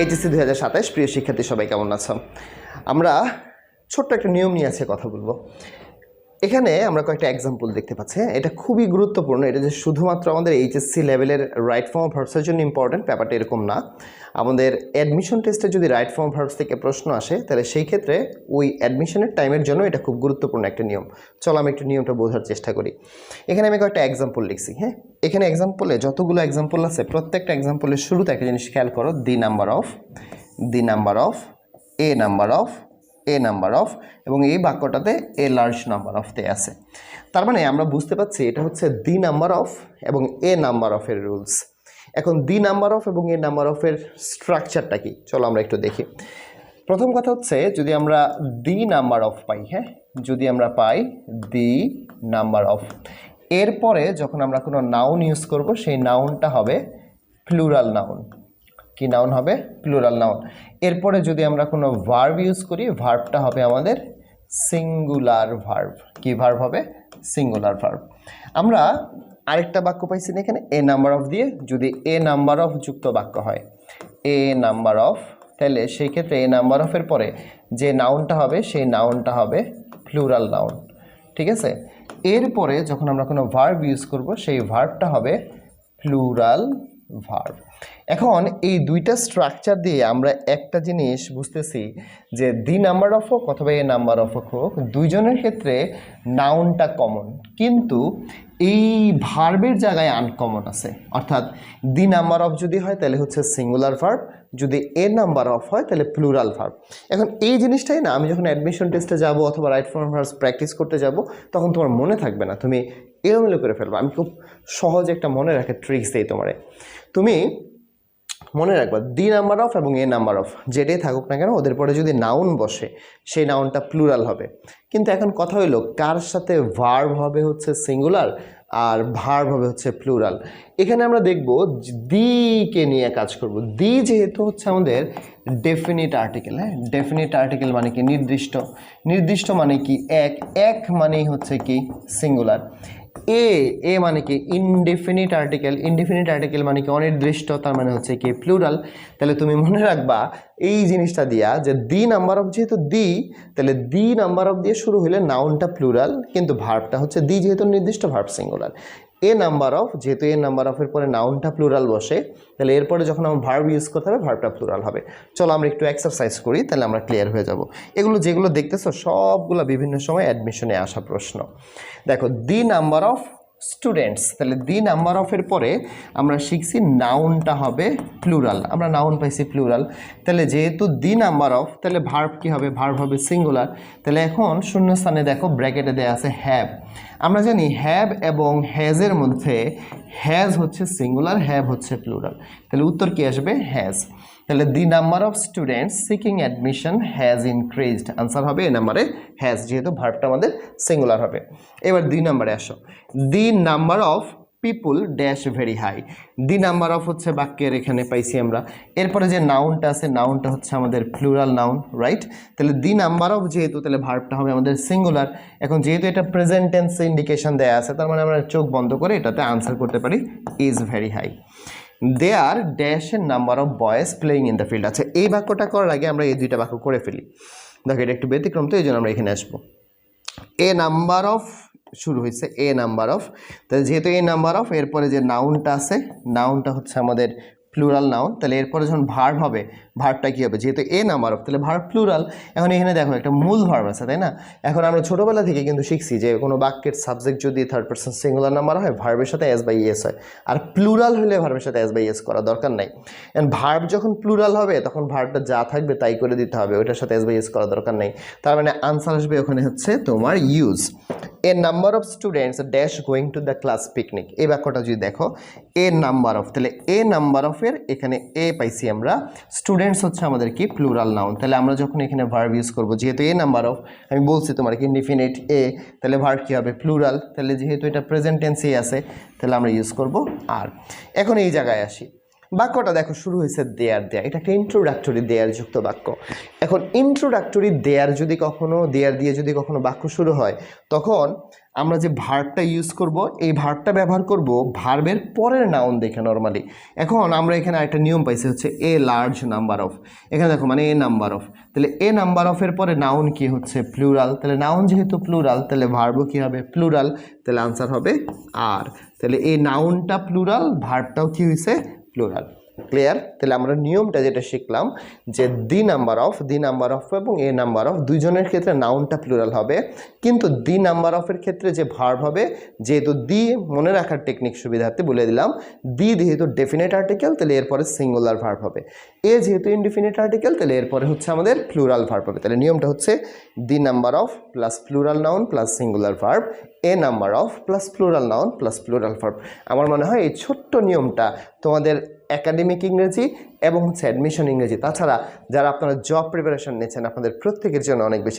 HSC 2027 প্রিয় শিক্ষার্থী সবাই কেমন আছো? আমরা ছোট্ট একটা নিয়ম নিয়ে আছে কথা বলবো। এখানে আমরা কয়েকটা এক্সাম্পল দেখতে পাচ্ছি। এটা খুবই গুরুত্বপূর্ণ। এটা যে শুধুমাত্র আমাদের এইচএসসি লেভেলের রাইট ফর্ম অফ ভার্বসের জন্য ইম্পর্টেন্ট, ব্যাপারটা এরকম না। আমাদের অ্যাডমিশন টেস্টে যদি রাইট ফর্ম অফ ভার্বস থেকে প্রশ্ন আসে, তাহলে সেই ক্ষেত্রে ওই অ্যাডমিশনের টাইমের জন্য এটা খুব গুরুত্বপূর্ণ একটা নিয়ম। চলো আমি একটু নিয়মটা বোঝার চেষ্টা করি। এখানে আমি কয়েকটা এক্সাম্পল লিখছি। হ্যাঁ, এখানে এক্সাম্পলে যতগুলো এক্সাম্পল আছে, প্রত্যেকটা এক্সাম্পলের শুরুতে একটা জিনিস খেয়াল করো, দি number of, A number of, এবং এই বাক্যটাতে এ লার্জ নাম্বার অফ তে আছে। তার মানে আমরা বুঝতে পারছি এটা হচ্ছে দি নাম্বার অফ এবং এ নাম্বার অফের রুলস। এখন দি নাম্বার অফ এবং এ নাম্বার অফের স্ট্রাকচারটা কি, চলো আমরা একটু দেখি। প্রথম কথা হচ্ছে, যদি আমরা দি নাম্বার অফ পাই, হ্যাঁ, যদি আমরা পাই দি নাম্বার অফ, এরপরে যখন আমরা কোনো নাউন ইউজ করব, সেই নাউনটা হবে প্লুরাল নাউন। কি নাউন হবে? Plural noun. এরপরে যদি আমরা কোনো ভার্ব ইউজ করি, ভার্বটা হবে আমাদের সিঙ্গুলার ভার্ব। কি ভার্ব হবে? Singular verb. আমরা আরেকটা বাক্য পাইছি না এখানে, এ নাম্বার অফ দিয়ে, যদি এ নাম্বার অফ যুক্ত বাক্য হয়, এ নাম্বার অফ, তাহলে সেই ক্ষেত্রে এ নাম্বার অফের পরে যে নাউনটা হবে, সেই নাউনটা হবে প্লুরাল নাউন। ঠিক আছে? এরপরে যখন আমরা কোনো ভার্ব ইউজ করব, সেই ভার্বটা হবে প্লুরাল ভার্ব। এখন এই দুইটা স্ট্রাকচার দিয়ে আমরা একটা জিনিস বুঝতেছি যে দি নাম্বার অফ হোক অথবা এ নাম্বার অফ হোক, দুইজনের ক্ষেত্রে নাউনটা কমন, কিন্তু এই ভার্বের জায়গায় আনকমন আছে। অর্থাৎ দি নাম্বার অফ যদি হয় তাহলে হচ্ছে সিঙ্গুলার ভার্ব, যদি এ নাম্বার অফ হয় তাহলে প্লুরাল ভার্ব। এখন এই জিনিসটাই না, আমি যখন অ্যাডমিশন টেস্টে যাব অথবা রাইট ফর্ম ভার্বস প্র্যাকটিস করতে যাব, তখন তোমার মনে থাকবে না, তুমি এলোমেলো করে ফেলবে। আমি খুব সহজ একটা মনে রাখার ট্রিক্স দিই তোমারে। তুমি মনে রাখবা, দি নাম্বার অফ এবং এ নাম্বার অফ যেটাই থাকুক না কেন, ওদের পরে যদি নাউন বসে, সেই নাউনটা প্লুরাল হবে। কিন্তু এখন কথা হইলো, কার সাথে ভার্ব হবে হচ্ছে সিঙ্গুলার আর ভার্ব হবে হচ্ছে প্লুরাল। এখানে আমরা দেখব দিকে নিয়ে কাজ করব। দি যেহেতু হচ্ছে আমাদের ডেফিনিট আর্টিকেল, হ্যাঁ, ডেফিনিট আর্টিকেল মানে কি? নির্দিষ্ট। নির্দিষ্ট মানে কি? এক মানেই হচ্ছে কি? সিঙ্গুলার। এ মানে কি? Indefinite article. ইনডেফিনিট আর্টিকেল মানে কি? অনির্দিষ্ট, তার মানে হচ্ছে কি? প্লুরাল। তাহলে তুমি মনে রাখবা এই জিনিসটা দিয়া, যে দি নাম্বার অফ যেহেতু দি, তাহলে দি নাম্বার অফ দিয়ে শুরু হলে নাউনটা প্লুরাল, কিন্তু ভার্বটা হচ্ছে দি যেহেতু নির্দিষ্ট, verb singular. A number of যেহেতু এ নাম্বার অফের পরে নাউনটা প্লুরাল বসে, তাহলে এরপরে যখন আমরা ভার্ব ইউজ করতে হবে, ভার্বটা প্লুরাল হবে। চলো আমরা একটু এক্সারসাইজ করি, তাহলে আমরা ক্লিয়ার হয়ে যাব। এগুলো যেগুলো দেখতেছো সবগুলো বিভিন্ন সময় অ্যাডমিশনে আসা প্রশ্ন। দেখো, দি নাম্বার অফ স্টুডেন্টস, তাহলে দি নাম্বার অফের পরে আমরা শিখছি নাউনটা হবে প্লুরাল। আমরা নাউন পাইছি প্লুরাল, তাহলে যেহেতু দি নাম্বার অফ, তাহলে ভার্ব কি হবে? ভার্ব হবে সিঙ্গুলার। তাহলে এখন শূন্যস্থানে দেখো ব্র্যাকেটে দেওয়া আছে হ্যাভ। আমরা জানি হ্যাভ এবং হ্যাজের মধ্যে হ্যাজ হচ্ছে সিঙ্গুলার, হ্যাভ হচ্ছে প্লুরাল। তাহলে উত্তর কি আসবে? হ্যাজ। তাহলে দি number of students seeking admission has increased. Answer হবে এ নাম্বারে হ্যাজ, যেহেতু ভার্বটা আমাদের সিঙ্গুলার হবে। এবার 2 নাম্বারে আসো। The number of people dash very high. The number of হচ্ছে বাক্যের এখানে পাইছি আমরা। এরপরে যে নাউনটা আছে, নাউনটা হচ্ছে আমাদের প্লুরাল নাউন, রাইট? তাহলে দি নাম্বার অফ যেহেতু, তাহলে ভার্বটা হবে আমাদের সিঙ্গুলার। এখন যেহেতু এটা প্রেজেন্ট টেন্স ইন্ডিকেশন দেয়া আছে, তার মানে আমরা চোখ বন্ধ করে এটাতে আনসার করতে পারি is very high. They are dash এর number of boys playing in the field. আচ্ছা, এই বাক্যটা করার আগে আমরা এই দুইটা বাক্য করে ফেলি। দেখো, এটা একটু ব্যতিক্রম, তো এই জন্য আমরা এখানে আসবো। এ নাম্বার অফ শুরু হয়েছে, এ নাম্বার অফ, তাহলে যেহেতু এ নাম্বার অফ, এরপরে যে নাউনটা আছে, নাউনটা হচ্ছে আমাদের প্লুরাল নাউন। তাহলে এরপরে যখন ভার্ব হবে, ভার্বটা কী হবে? যেহেতু এ নাম্বার অফ, তাহলে ভার্ব প্লুরাল। এখন এখানে দেখো একটা মূল ভার্ব আছে, তাই না? এখন আমরা ছোটোবেলা থেকে কিন্তু শিখছি যে কোনো বাক্যের সাবজেক্ট যদি থার্ড পারসন সিঙ্গুলার নাম্বার হয়, ভার্বের সাথে এস বাই এস হয়, আর প্লুরাল হলে ভার্বের সাথে এস বাই এস করা দরকার নাই। এন্ড ভার্ব যখন প্লুরাল হবে, তখন ভার্বটা যা থাকবে তাই করে দিতে হবে, ওইটার সাথে এস বাই এস করা দরকার নেই। তার মানে আনসার আসবে ওখানে হচ্ছে তোমার use. A number of students dash going to the class picnic. এই বাক্যটা যদি দেখো, এ নাম্বার অফ, তাহলে এ নাম্বার অফের এখানে এ পাইছি আমরা, স্টুডেন্টস হচ্ছে আমাদের কি? Plural noun. তাহলে আমরা যখন এখানে ভার্ব ইউজ করবো, যেহেতু এ নাম্বার অফ, আমি বলছি তোমার কি ইনডিফিনিট এ, তাহলে ভার্ব কী হবে? প্লুরাল। তাহলে যেহেতু এটা প্রেজেন্ট টেন্সে আছে, তাহলে আমরা ইউজ করব আর। এখন এই জায়গায় আসি, বাক্যটা দেখো শুরু হয়েছে দেয়ার দেয়া, এটা একটা ইন্ট্রোডাক্টরি দেয়ার যুক্ত বাক্য। এখন ইন্ট্রোডাক্টরি দেয়ার যদি কখনো, দেয়ার দিয়ে যদি কখনো বাক্য শুরু হয়, তখন আমরা যে ভার্বটা ইউজ করব এই ভার্বটা ব্যবহার করব ভার্বের পরের নাউন দেখে নর্মালি। এখন আমরা এখানে একটা নিয়ম পাইছি হচ্ছে এ লার্জ নাম্বার অফ। এখানে দেখো মানে এ নাম্বার অফ, তাহলে এ নাম্বার অফের পরে নাউন কি হচ্ছে প্লুরাল, তাহলে নাউন যেহেতু প্লুরাল তাহলে ভার্বও কি হবে প্লুরাল, তাহলে আনসার হবে আর। তাহলে এই নাউনটা প্লুরাল, ভার্বটাও কি হয়েছে প্লুরাল। ক্লিয়ার? তাহলে আমরা নিয়মটা যেটা শিখলাম যে দি নাম্বার অফ এবং এ নাম্বার অফ দুইজনের ক্ষেত্রে নাউনটা প্লুরাল হবে, কিন্তু দি নাম্বার অফের ক্ষেত্রে যে ভার্ব হবে, যেহেতু দি মনে রাখার টেকনিক সুবিধার্থে বলে দিলাম, দি যেহেতু ডেফিনেট আর্টিকেল তাহলে এরপরে সিঙ্গুলার ভার্ব হবে, এ যেহেতু ইনডিফিনিট আর্টিকেল তাহলে এরপরে হচ্ছে আমাদের প্লুরাল ভার্ব হবে। তাহলে নিয়মটা হচ্ছে দি number of plus plural noun plus singular verb, A number of plus plural noun plus plural verb. আমার মনে হয় এই ছোট্ট নিয়মটা তোমাদের একাডেমিক ইংরেজি এবং হচ্ছে অ্যাডমিশন ইংরেজি, তাছাড়া যারা আপনারা জব প্রিপারেশন নিচ্ছেন আপনাদের প্রত্যেকের জন্য অনেক বেশি